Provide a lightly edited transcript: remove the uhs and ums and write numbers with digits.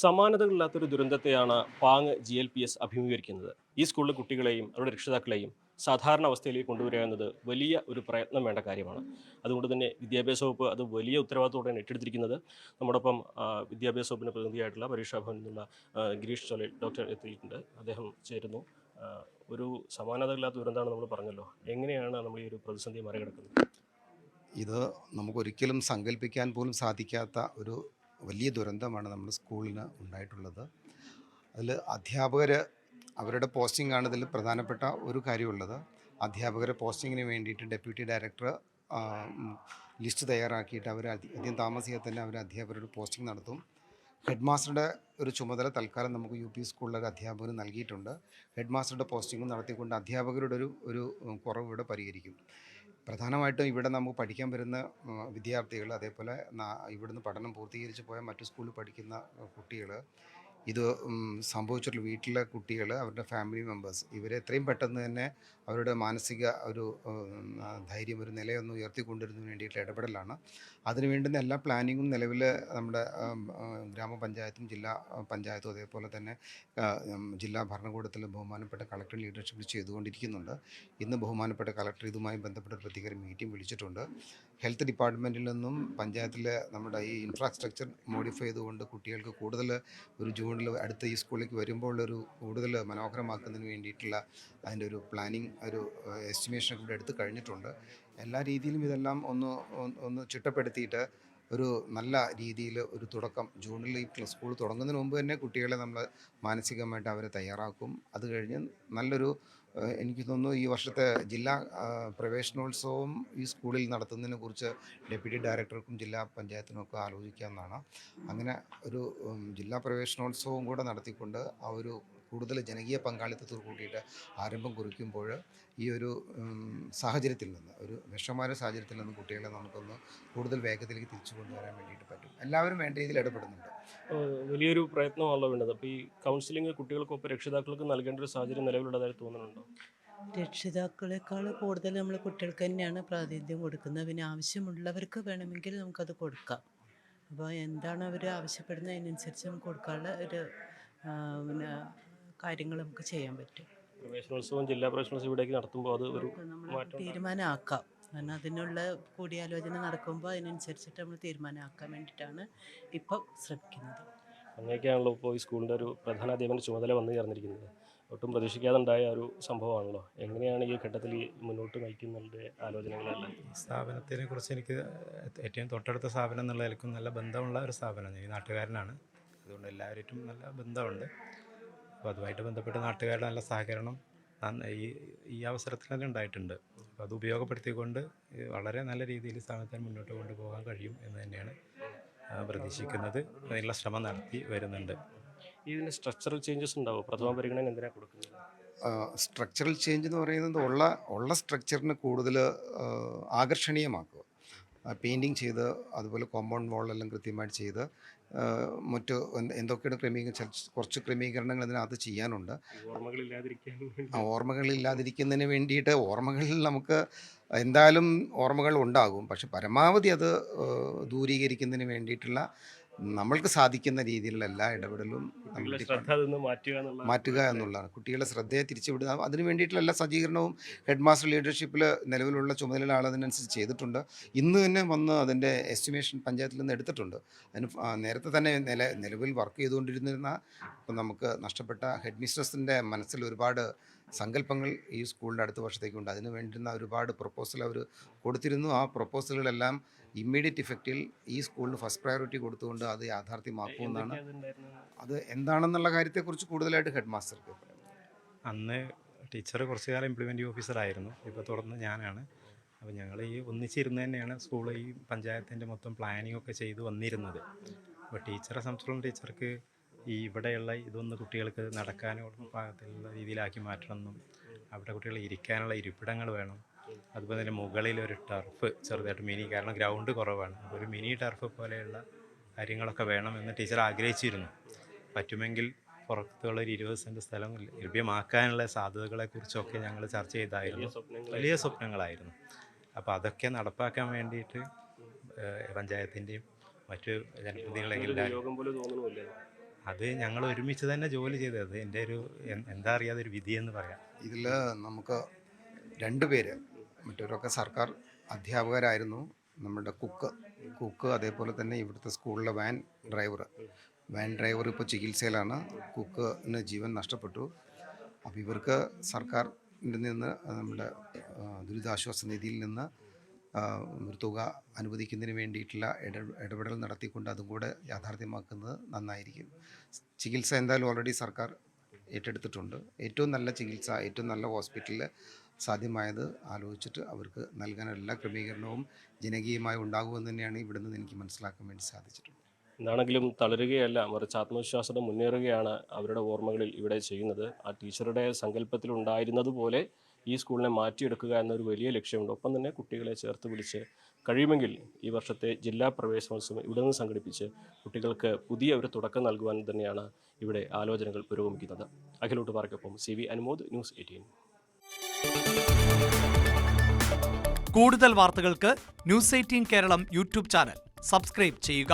സമാനതകളില്ലാത്തൊരു ദുരന്തത്തെയാണ് പാങ് GLPS അഭിമുഖീകരിക്കുന്നത്. ഈ സ്കൂളിലെ കുട്ടികളെയും അവരുടെ രക്ഷിതാക്കളെയും സാധാരണ അവസ്ഥയിലേക്ക് കൊണ്ടുവരിക എന്നത് വലിയ ഒരു പ്രയത്നം വേണ്ട കാര്യമാണ്. അതുകൊണ്ട് തന്നെ വിദ്യാഭ്യാസ വകുപ്പ് അത് വലിയ ഉത്തരവാദിത്തത്തോടെയാണ് ഏറ്റെടുത്തിരിക്കുന്നത്. നമ്മോടൊപ്പം വിദ്യാഭ്യാസ വകുപ്പിൻ്റെ പ്രതിനിധിയായിട്ടുള്ള പരീക്ഷാ ഭവനിൽ നിന്നുള്ള ഗിരീഷ് ചൊലയിൽ ഡോക്ടർ എത്തിയിട്ടുണ്ട്. അദ്ദേഹം ചേരുന്നു. ആ, ഒരു സമാനതകളില്ലാത്ത ദുരന്തമാണ് നമ്മൾ പറഞ്ഞല്ലോ. എങ്ങനെയാണ് നമ്മൾ ഈ ഒരു പ്രതിസന്ധി മറികടക്കുന്നത്? ഇത് നമുക്കൊരിക്കലും സങ്കല്പിക്കാൻ പോലും സാധിക്കാത്ത ഒരു വലിയ ദുരന്തമാണ് നമ്മുടെ സ്കൂളിന് ഉണ്ടായിട്ടുള്ളത്. അതിൽ അധ്യാപകർ അവരുടെ പോസ്റ്റിംഗ് ആണ് ഇതിൽ പ്രധാനപ്പെട്ട ഒരു കാര്യമുള്ളത്. അധ്യാപകരെ പോസ്റ്റിങ്ങിന് വേണ്ടിയിട്ട് ഡെപ്യൂട്ടി ഡയറക്ടർ ലിസ്റ്റ് തയ്യാറാക്കിയിട്ട് അവർ അധികം താമസിയാതെ തന്നെ അവർ അധ്യാപകരുടെ പോസ്റ്റിംഗ് നടത്തും. ഹെഡ് മാസ്റ്ററുടെ ഒരു ചുമതല തൽക്കാലം നമുക്ക് UP സ്കൂളിലൊക്കെ അധ്യാപകർ നൽകിയിട്ടുണ്ട്. ഹെഡ് മാസ്റ്ററുടെ പോസ്റ്റിംഗ് നടത്തിക്കൊണ്ട് അധ്യാപകരുടെ ഒരു കുറവ് ഇവിടെ പരിഹരിക്കും. പ്രധാനമായിട്ടും ഇവിടെ നമുക്ക് പഠിക്കാൻ വരുന്ന വിദ്യാർത്ഥികൾ, അതേപോലെ ഇവിടുന്ന് പഠനം പൂർത്തീകരിച്ച് പോയ മറ്റു സ്കൂളിൽ പഠിക്കുന്ന കുട്ടികൾ, ഇത് സംഭവിച്ചിട്ടുള്ള വീട്ടിലെ കുട്ടികൾ, അവരുടെ ഫാമിലി മെമ്പേഴ്സ്, ഇവരെ എത്രയും പെട്ടെന്ന് തന്നെ അവരുടെ മാനസിക ഒരു ധൈര്യം, ഒരു നിലയൊന്ന് ഉയർത്തിക്കൊണ്ടിരുന്നതിന് വേണ്ടിയിട്ടുള്ള ഇടപെടലാണ്. അതിന് വേണ്ടുന്ന എല്ലാ പ്ലാനിങ്ങും നിലവിൽ നമ്മുടെ ഗ്രാമപഞ്ചായത്തും ജില്ലാ പഞ്ചായത്തും അതേപോലെ തന്നെ ജില്ലാ ഭരണകൂടത്തിൽ ബഹുമാനപ്പെട്ട കളക്ടർ ലീഡർഷിപ്പിൽ ചെയ്തുകൊണ്ടിരിക്കുന്നുണ്ട്. ഇന്ന് ബഹുമാനപ്പെട്ട കളക്ടർ ഇതുമായി ബന്ധപ്പെട്ട പ്രത്യേക മീറ്റിംഗ് വിളിച്ചിട്ടുണ്ട്. ഹെൽത്ത് ഡിപ്പാർട്ട്മെൻറ്റിൽ നിന്നും പഞ്ചായത്തിലെ നമ്മുടെ ഈ ഇൻഫ്രാസ്ട്രക്ചർ മോഡിഫൈ ചെയ്തുകൊണ്ട് കുട്ടികൾക്ക് കൂടുതൽ ഒരു ജൂണിൽ അടുത്ത ഈ സ്കൂളിലേക്ക് വരുമ്പോൾ ഒരു കൂടുതൽ മനോഹരമാക്കുന്നതിന് വേണ്ടിയിട്ടുള്ള അതിൻ്റെ ഒരു പ്ലാനിങ്, ഒരു എസ്റ്റിമേഷനൊക്കെ ഇവിടെ എടുത്ത് കഴിഞ്ഞിട്ടുണ്ട്. എല്ലാ രീതിയിലും ഇതെല്ലാം ഒന്ന് ചിട്ടപ്പെടുത്തിയിട്ട് ഒരു നല്ല രീതിയിൽ ഒരു തുടക്കം ജൂണിൽ ഈ സ്കൂൾ തുടങ്ങുന്നതിന് മുമ്പ് തന്നെ കുട്ടികളെ നമ്മൾ മാനസികമായിട്ട് അവരെ തയ്യാറാക്കും. അത് കഴിഞ്ഞ് നല്ലൊരു എനിക്ക് തോന്നുന്നു ഈ വർഷത്തെ ജില്ലാ പ്രവേശനോത്സവം ഈ സ്കൂളിൽ നടത്തുന്നതിനെ കുറിച്ച് ഡെപ്യൂട്ടി ഡയറക്ടർക്കും ജില്ലാ പഞ്ചായത്തിനും ഒക്കെ ആലോചിക്കാവുന്നതാണ്. അങ്ങനെ ഒരു ജില്ലാ പ്രവേശനോത്സവം കൂടെ നടത്തിക്കൊണ്ട് ആ ഒരു കൂടുതൽ ജനകീയ പങ്കാളിത്തത്തോട് കൂടിയിട്ട് ആരംഭം കുറിക്കുമ്പോൾ ഈ ഒരു സാഹചര്യത്തിൽ നിന്ന്, ഒരു വിഷമമായ സാഹചര്യത്തിൽ നിന്ന് കുട്ടികളെ നമുക്കൊന്ന് കൂടുതൽ വേഗത്തിലേക്ക് തിരിച്ചു കൊണ്ടുവരാൻ വേണ്ടിയിട്ട് പറ്റും. എല്ലാവരും വേണ്ട രീതിയിൽ ഇടപെടുന്നുണ്ട്. വലിയൊരു പ്രയത്നമാണല്ലോ വേണ്ടത്. അപ്പോൾ ഈ കൗൺസിലിംഗ് കുട്ടികൾക്കൊപ്പം രക്ഷിതാക്കൾക്ക് നൽകേണ്ട ഒരു സാഹചര്യം നിലവിലുള്ളതായിട്ട് തോന്നുന്നുണ്ടോ? രക്ഷിതാക്കളെക്കാൾ കൂടുതൽ നമ്മൾ കുട്ടികൾക്ക് തന്നെയാണ് പ്രാതിനിധ്യം കൊടുക്കുന്നത്. പിന്നെ ആവശ്യമുള്ളവർക്ക് വേണമെങ്കിൽ നമുക്കത് കൊടുക്കാം. അപ്പോൾ എന്താണ് അവർ ആവശ്യപ്പെടുന്നത് അതിനനുസരിച്ച് നമുക്ക് കൊടുക്കാനുള്ള ഒരു പിന്നെ കാര്യങ്ങൾ നമുക്ക് ചെയ്യാൻ പറ്റും. പ്രവേശനോത്സവം ജില്ലാ പ്രവേശനോത്സവം ഇവിടേക്ക് നടത്തുമ്പോൾ അത് ഒരു നമ്മൾ മാറ്റം ഉണ്ടാകും. തീരുമാനമാക്കാം. കാരണം അതിനുള്ള കൂടിയാലോചന നടക്കുമ്പോൾ അതിനനുസരിച്ചിട്ട് നമ്മൾ തീരുമാനമാക്കാൻ വേണ്ടിയിട്ടാണ് ഇപ്പോൾ ശ്രമിക്കുന്നത്. അങ്ങനെയൊക്കെയാണല്ലോ ഇപ്പോൾ ഈ സ്കൂളിൻ്റെ ഒരു പ്രധാനാധ്യാപന ചുമതല വന്നു ചേർന്നിരിക്കുന്നത്. ഒട്ടും പ്രതീക്ഷിക്കാതെ ഉണ്ടായ ഒരു സംഭവമാണല്ലോ. എങ്ങനെയാണ് ഈ ഘട്ടത്തിൽ ഈ മുന്നോട്ട് നയിക്കുന്നതിൻ്റെ ആലോചനകളെല്ലാം? ഈ സ്ഥാപനത്തിനെ കുറിച്ച് എനിക്ക് ഏറ്റവും തൊട്ടടുത്ത സ്ഥാപനം എന്നുള്ള നിലയ്ക്കും നല്ല ബന്ധമുള്ള ഒരു സ്ഥാപനമാണ്. ഈ നാട്ടുകാരനാണ്, അതുകൊണ്ട് എല്ലാവരും നല്ല ബന്ധമുണ്ട്. അപ്പോൾ അതുമായിട്ട് ബന്ധപ്പെട്ട് നാട്ടുകാരുടെ നല്ല സഹകരണം ഈ ഈ അവസരത്തിൽ തന്നെ ഉണ്ടായിട്ടുണ്ട്. അപ്പോൾ അത് ഉപയോഗപ്പെടുത്തിക്കൊണ്ട് വളരെ നല്ല രീതിയിൽ സ്ഥാപനത്തിന് മുന്നോട്ട് കൊണ്ടുപോകാൻ കഴിയും എന്ന് തന്നെയാണ് പ്രതീക്ഷിക്കുന്നത്. അതിനുള്ള ശ്രമം നടത്തി വരുന്നുണ്ട്. ഇതിന് സ്ട്രക്ചറൽ ചേഞ്ചസ് ഉണ്ടാവും. പ്രഥമ പരിഗണന എന്തിനാണ് കൊടുക്കുന്നത്? സ്ട്രക്ചറൽ ചേഞ്ച് എന്ന് പറയുന്നത് ഉള്ള സ്ട്രക്ചറിന് കൂടുതൽ ആകർഷണീയമാക്കുക. പെയിൻറ്റിങ് ചെയ്ത്, അതുപോലെ കോമ്പൗണ്ട് വാളെല്ലാം കൃത്യമായിട്ട് ചെയ്ത്, മറ്റ് എന്തൊക്കെയാണ് കുറച്ച് ക്രമീകരണങ്ങൾ ഇതിനകത്ത് ചെയ്യാനുണ്ട്. ഓർമ്മകളില്ലാതിരിക്കുന്നതിന് വേണ്ടിയിട്ട് ഓർമ്മകളിൽ നമുക്ക് എന്തായാലും ഓർമ്മകൾ ഉണ്ടാകും. പക്ഷെ പരമാവധി അത് ദൂരീകരിക്കുന്നതിന് വേണ്ടിയിട്ടുള്ള നമ്മൾക്ക് സാധിക്കുന്ന രീതിയിലുള്ള എല്ലാ ഇടപെടലും മാറ്റുക എന്നുള്ളതാണ്. കുട്ടികളുടെ ശ്രദ്ധയെ തിരിച്ചുവിടുക, അതിന് വേണ്ടിയിട്ടുള്ള എല്ലാ സജ്ജീകരണവും ഹെഡ് മാസ്റ്റർ ലീഡർഷിപ്പിൽ നിലവിലുള്ള ചുമതലയുള്ള ആൾ അതിനനുസരിച്ച് ചെയ്തിട്ടുണ്ട്. ഇന്ന് തന്നെ വന്ന് അതിൻ്റെ എസ്റ്റിമേഷൻ പഞ്ചായത്തിൽ നിന്ന് എടുത്തിട്ടുണ്ട്. അതിന് നേരത്തെ തന്നെ നിലവിൽ വർക്ക് ചെയ്തുകൊണ്ടിരുന്ന നമുക്ക് നഷ്ടപ്പെട്ട ഹെഡ് മിസ്ട്രസിൻ്റെ മനസ്സിൽ ഒരുപാട് സങ്കല്പങ്ങൾ ഈ സ്കൂളിൻ്റെ അടുത്ത വർഷത്തേക്കുണ്ട്. അതിന് വേണ്ടുന്ന ഒരുപാട് പ്രൊപ്പോസൽ അവർ കൊടുത്തിരുന്നു. ആ പ്രൊപ്പോസലുകളെല്ലാം ഇമ്മീഡിയറ്റ് ഇഫക്റ്റിൽ ഈ സ്കൂളിന് ഫസ്റ്റ് പ്രയോറിറ്റി കൊടുത്തുകൊണ്ട് അത് യാഥാർത്ഥ്യമാക്കുമെന്നാണ്. അത് എന്താണെന്നുള്ള കാര്യത്തെക്കുറിച്ച് കൂടുതലായിട്ട് ഹെഡ് മാസ്റ്റർക്ക് അന്ന് ടീച്ചർ കുറച്ച് കാലം ഇംപ്ലിമെൻറ്റിംഗ് ഓഫീസറായിരുന്നു. ഇപ്പോൾ തുടർന്ന് ഞാനാണ്. അപ്പോൾ ഞങ്ങൾ ഈ ഒന്നിച്ചിരുന്ന് തന്നെയാണ് സ്കൂൾ ഈ പഞ്ചായത്തിൻ്റെ മൊത്തം പ്ലാനിങ് ഒക്കെ ചെയ്ത് വന്നിരുന്നത്. അപ്പോൾ ടീച്ചറെ സംബന്ധിച്ചിടത്തോളം ടീച്ചർക്ക് ഈ ഇവിടെയുള്ള ഇതൊന്ന് കുട്ടികൾക്ക് നടക്കാനും പാകത്തിലുള്ള രീതിയിലാക്കി മാറ്റണമെന്നും, അവിടെ കുട്ടികൾ ഇരിക്കാനുള്ള ഇരിപ്പിടങ്ങൾ വേണം, അതുപോലെ തന്നെ മുകളിൽ ഒരു ടർഫ് ചെറുതായിട്ട് കാരണം ഗ്രൗണ്ട് കുറവാണ്, അപ്പോൾ ഒരു മിനി ടർഫ് പോലെയുള്ള കാര്യങ്ങളൊക്കെ വേണമെന്ന് ടീച്ചർ ആഗ്രഹിച്ചിരുന്നു. പറ്റുമെങ്കിൽ പുറത്തുള്ള ഒരു 20 സെൻറ്റ് സ്ഥലം ലഭ്യമാക്കാനുള്ള സാധ്യതകളെക്കുറിച്ചൊക്കെ ഞങ്ങൾ ചർച്ച ചെയ്തായിരുന്നു. വലിയ സ്വപ്നങ്ങളായിരുന്നു. അപ്പോൾ അതൊക്കെ നടപ്പാക്കാൻ വേണ്ടിയിട്ട് പഞ്ചായത്തിൻ്റെയും മറ്റു ജനപ്രതിനിധികളെല്ലാം അത് ഞങ്ങൾ ഒരുമിച്ച് തന്നെ ജോലി ചെയ്തത് എൻ്റെ ഒരു എന്താ അറിയാതെ ഒരു വിധിയെന്ന് പറയാം. ഇതിൽ നമുക്ക് 2 പേര്, മറ്റവരൊക്കെ സർക്കാർ അധ്യാപകരായിരുന്നു. നമ്മുടെ കുക്ക് അതേപോലെ തന്നെ ഇവിടുത്തെ സ്കൂളിലെ വാൻ ഡ്രൈവർ ഇപ്പോൾ ചികിത്സയിലാണ്. കുക്കിന് ജീവൻ നഷ്ടപ്പെട്ടു. അപ്പോൾ ഇവർക്ക് സർക്കാരിൻ്റെ നിന്ന് നമ്മുടെ ദുരിതാശ്വാസ നിധിയിൽ നിന്ന് ഒരു തുക അനുവദിക്കുന്നതിന് വേണ്ടിയിട്ടുള്ള ഇടപെടൽ നടത്തിക്കൊണ്ട് അതും കൂടെ യാഥാർത്ഥ്യമാക്കുന്നത് നന്നായിരിക്കും. ചികിത്സ എന്തായാലും ഓൾറെഡി സർക്കാർ ഏറ്റെടുത്തിട്ടുണ്ട്. ഏറ്റവും നല്ല ചികിത്സ, ഏറ്റവും നല്ല ഹോസ്പിറ്റലിൽ സാധ്യമായത് ആലോചിച്ചിട്ട് അവർക്ക് നൽകാൻ എല്ലാ ക്രമീകരണവും ജനകീയമായി ഉണ്ടാകുമെന്ന് തന്നെയാണ് ഇവിടെ നിന്ന് എനിക്ക് മനസ്സിലാക്കാൻ വേണ്ടി സാധിച്ചിട്ടുള്ളത്. എന്താണെങ്കിലും തളരുകയല്ല, മറിച്ച് ആത്മവിശ്വാസത്തോടെ മുന്നേറുകയാണ് അവരുടെ ഓർമ്മകളിൽ ഇവിടെ ചെയ്യുന്നത്. ആ ടീച്ചറുടെ സങ്കല്പത്തിലുണ്ടായിരുന്നതുപോലെ ഈ സ്കൂളിനെ മാറ്റിയെടുക്കുക എന്നൊരു വലിയ ലക്ഷ്യമുണ്ട്. ഒപ്പം തന്നെ കുട്ടികളെ ചേർത്ത് പിടിച്ച് കഴിയുമെങ്കിൽ ഈ വർഷത്തെ ജില്ലാ പ്രവേശനോത്സവം ഇവിടെ നിന്ന് സംഘടിപ്പിച്ച് കുട്ടികൾക്ക് പുതിയ ഒരു തുടക്കം നൽകുവാൻ തന്നെയാണ് ഇവിടെ ആലോചനകൾ പുരോഗമിക്കുന്നത്. അഖിലോട്ട് പാർക്കൊപ്പം CV അനുമോദ്, ന്യൂസ് 18. കൂടുതൽ വാർത്തകൾക്ക് news 18 Keralam YouTube channel subscribe ചെയ്യുക.